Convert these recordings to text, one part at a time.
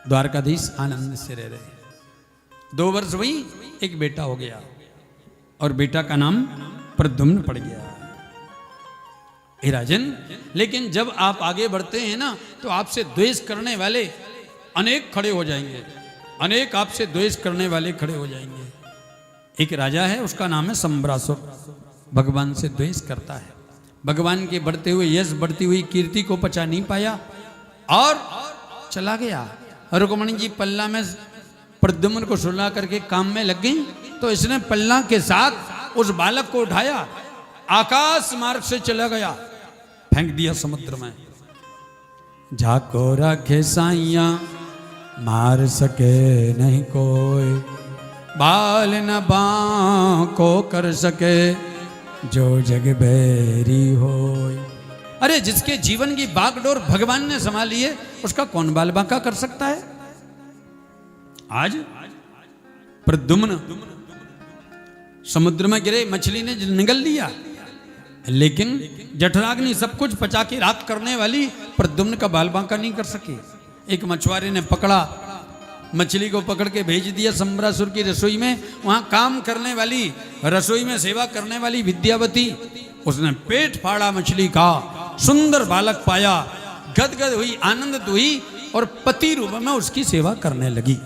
द्वारकाधीश आनंद से रह रहे। 2 वर्ष हुई, एक बेटा हो गया और बेटा का नाम प्रद्युम्न पड़ गया। हे राजन, लेकिन जब आप आगे बढ़ते हैं ना तो आपसे द्वेष करने वाले अनेक खड़े हो जाएंगे, अनेक आपसे द्वेष करने वाले खड़े हो जाएंगे। एक राजा है, उसका नाम है संबरासुर, भगवान से द्वेष करता है। भगवान के बढ़ते हुए यश, बढ़ती हुई कीर्ति को पचा नहीं पाया और चला गया। रुक्मणी जी पल्ला में प्रद्युम्न को सुला करके काम में लग गई, तो इसने पल्ला के साथ उस बालक को उठाया, आकाश मार्ग से चला गया, फेंक दिया समुद्र में। जाको राखे साइया मार सके नहीं कोई, बाल न बांको कर सके जो जग बैरी होय। अरे जिसके जीवन की बागडोर भगवान ने संभाली है, उसका कौन बाल बांका कर सकता है। आज प्रद्युम्न समुद्र में गिरे, मछली ने निगल लिया, लेकिन जठराग्नि सब कुछ पचा के राख करने वाली प्रद्युम्न का बाल बांका नहीं कर सकी। एक मछुआरे ने पकड़ा, मछली को पकड़ के भेज दिया संबरासुर की रसोई में। वहां काम करने वाली, रसोई में सेवा करने वाली विद्यावती, उसने पेट फाड़ा मछली का, सुंदर बालक पाया, गदगद हुई, आनंदित हुई और पति रूप में उसकी सेवा करने लगी।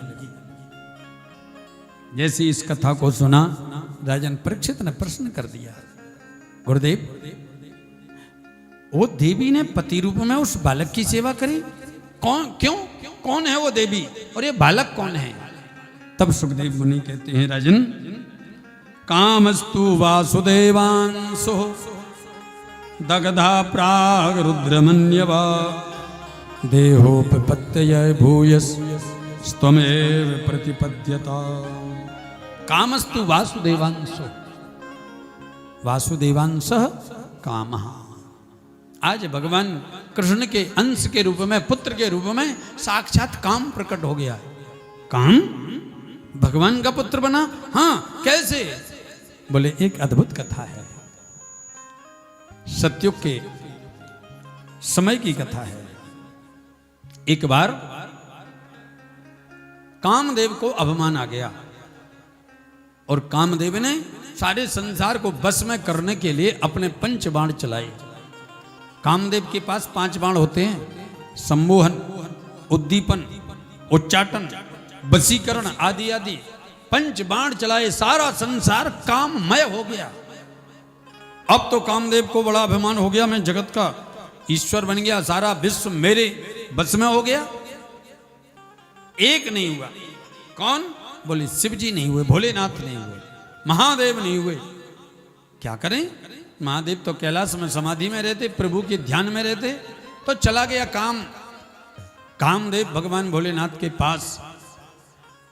जैसी इस कथा को सुना, राजन परीक्षित ने प्रश्न कर दिया, गुरुदेव, वो देवी ने पति रूप में उस बालक की सेवा करी, कौन, क्यों, कौन है वो देवी और ये बालक कौन है। तब सुखदेव मुनि कहते हैं, राजन, कामस्तु वासुदेवांसो दग्धा प्राग रुद्रमन्यवा देहोपपत्तये भूयस स्वमेव प्रतिपद्यता। कामस्तु वासुदेवांसो, वासुदेवांसः कामः। आज भगवान कृष्ण के अंश के रूप में, पुत्र के रूप में साक्षात काम प्रकट हो गया। काम भगवान का पुत्र बना? हाँ, कैसे? बोले एक अद्भुत कथा है, सतयुग के समय की कथा है। एक बार कामदेव को अभिमान आ गया और कामदेव ने सारे संसार को बस में करने के लिए अपने 5 बाण चलाए। कामदेव के पास 5 बाण होते हैं, सम्मोहन, उद्दीपन, उच्चाटन, वशीकरण आदि आदि 5 बाण चलाए, सारा संसार काममय हो गया। अब तो कामदेव को बड़ा अभिमान हो गया, मैं जगत का ईश्वर बन गया, सारा विश्व मेरे बस में हो गया। एक नहीं हुआ, कौन? बोले शिव जी नहीं हुए, भोलेनाथ नहीं हुए, महादेव नहीं हुए। क्या करें? महादेव तो कैलाश में समाधि में रहते, प्रभु के ध्यान में रहते, तो चला गया काम। कामदेव भगवान भोलेनाथ के पास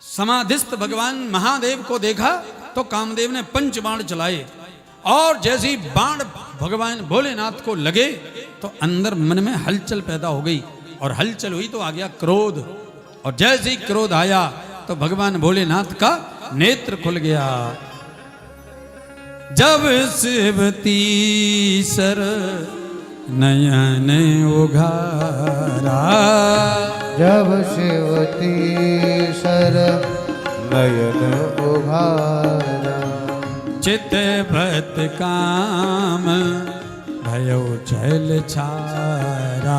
समाधिस्थ भगवान महादेव को देखा तो कामदेव ने 5 बाण चलाए और जैसे ही बाण भगवान भोलेनाथ को लगे तो अंदर मन में हलचल पैदा हो गई और हलचल हुई तो आ गया क्रोध, और जैसे ही क्रोध आया तो भगवान भोलेनाथ का नेत्र खुल गया। जब शिवती सर नयन उघारा, जब शिवती सर नयन उघारा, चित भत काम भयो चल छारा,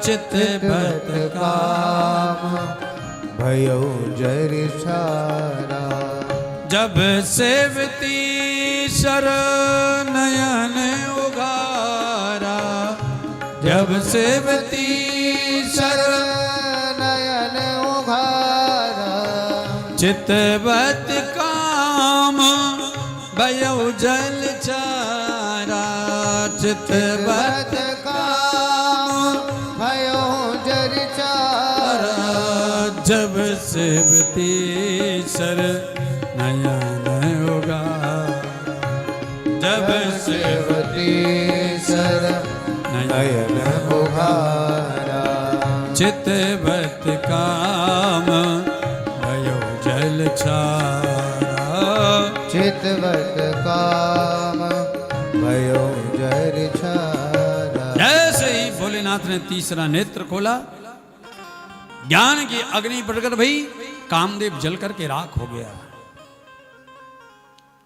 चित भत काम भयो जर छारा। जब सेवती सर नयन उघारा, जब सेवती सर नयन उघारा, चितवत काम भयो जल छारा, चितवत काम भयो जर छारा। जब सेवती सर नयन उघारा, जब सेवती सर नयन उघारा, चितवत काम भयो जल छारा, चितवत काम भयो जर छारा। जैसे ही भोलेनाथ ने तीसरा नेत्र खोला, ज्ञान की अग्नि प्रकट भई, कामदेव जल करके राख हो गया।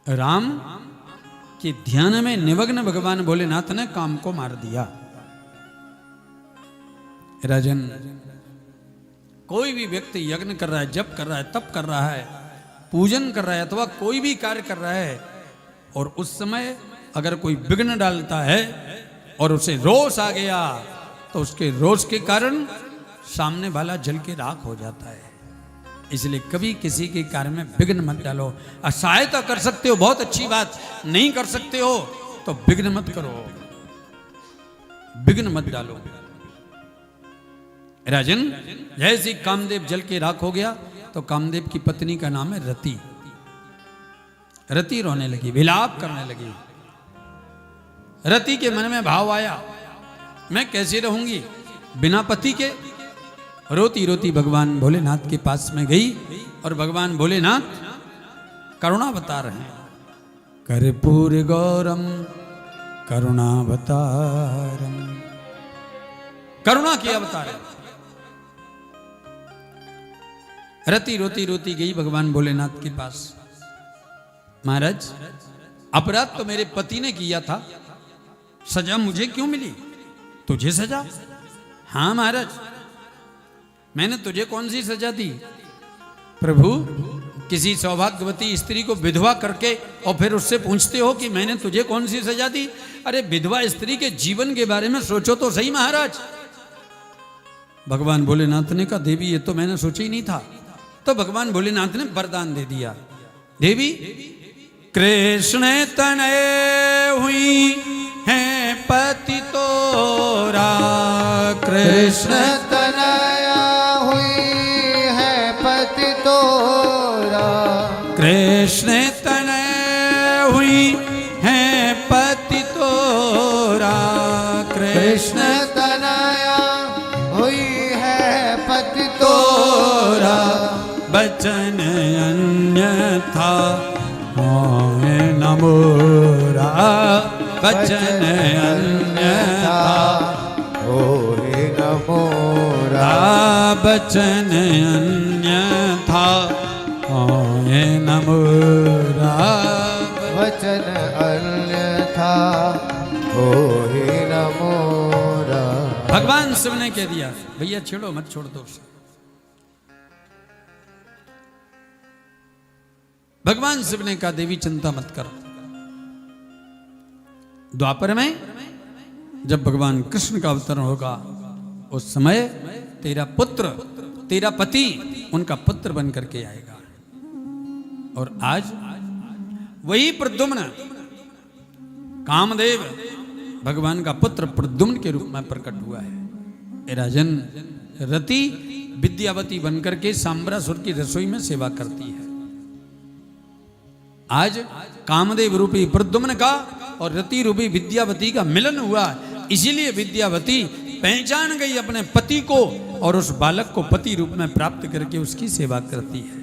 राम के ध्यान में निमग्न भगवान भोलेनाथ ने काम को मार दिया। राजन, कोई भी व्यक्ति यज्ञ कर रहा है, जप कर रहा है, तप कर रहा है, पूजन कर रहा है अथवा कोई भी कार्य कर रहा है, और उस समय अगर कोई विघ्न डालता है और उसे रोष आ गया तो उसके रोष के कारण सामने वाला जल के राख हो जाता है। इसलिए कभी किसी के कार्य में विघ्न मत डालो। सहायता कर सकते हो, बहुत अच्छी बात, नहीं कर सकते हो तो विघ्न मत करो, विघ्न मत डालो। राजन, जैसे कामदेव जल के राख हो गया तो कामदेव की पत्नी का नाम है रति। रति रोने लगी, विलाप करने लगी। रति के मन में भाव आया, मैं कैसे रहूंगी बिना पति के। रोती रोती भगवान भोलेनाथ के पास में गई और भगवान भोलेनाथ करुणा बता रहे हैं। कर्पूर गौरम करुणावतारम, करुणा की अवतार है। रति रोती रोती गई भगवान भोलेनाथ के पास। महाराज, अपराध तो मेरे पति ने किया था, सजा मुझे क्यों मिली? तुझे सजा? हाँ महाराज, मैंने तुझे कौन सी सजा दी? प्रभु, किसी सौभाग्यवती स्त्री को विधवा करके और फिर उससे पूछते हो कि मैंने तुझे कौन सी सजा दी? अरे विधवा स्त्री के जीवन के बारे में सोचो तो सही महाराज। भगवान भोलेनाथ ने कहा, देवी ये तो मैंने सोचा ही नहीं था। तो भगवान भोलेनाथ ने वरदान दे दिया, देवी कृष्ण तनय हुई है पति तोरा, कृष्ण तनया हुई है पति तोरा, कृष्ण तनय हुई है पति तोरा, कृष्ण तनया हुई है पति तोरा, बचन अन्यथा होए न मोरा, बचन अन्यथा होए न मोरा, बचन अन्यथा होए न मोरा, वचन अन्यथा होए न मोरा। भगवान शिव ने कह दिया, भैया छेड़ो मत, छोड़ दो उसे। भगवान शिव ने कहा, देवी चिंता मत कर। द्वापर में जब भगवान कृष्ण का अवतरण होगा उस समय तेरा पुत्र, तेरा पति उनका पुत्र बन करके आएगा। और आज वही प्रद्युम्न, कामदेव भगवान का पुत्र प्रद्युम्न के रूप में प्रकट हुआ है। राजन, रति विद्यावती बनकर के सांबरासुर की रसोई में सेवा करती है। आज कामदेव रूपी प्रद्युम्न का और रति रूपी विद्यावती का मिलन हुआ, इसीलिए विद्यावती पहचान गई अपने पति को और उस बालक को पति रूप में प्राप्त करके उसकी सेवा करती है।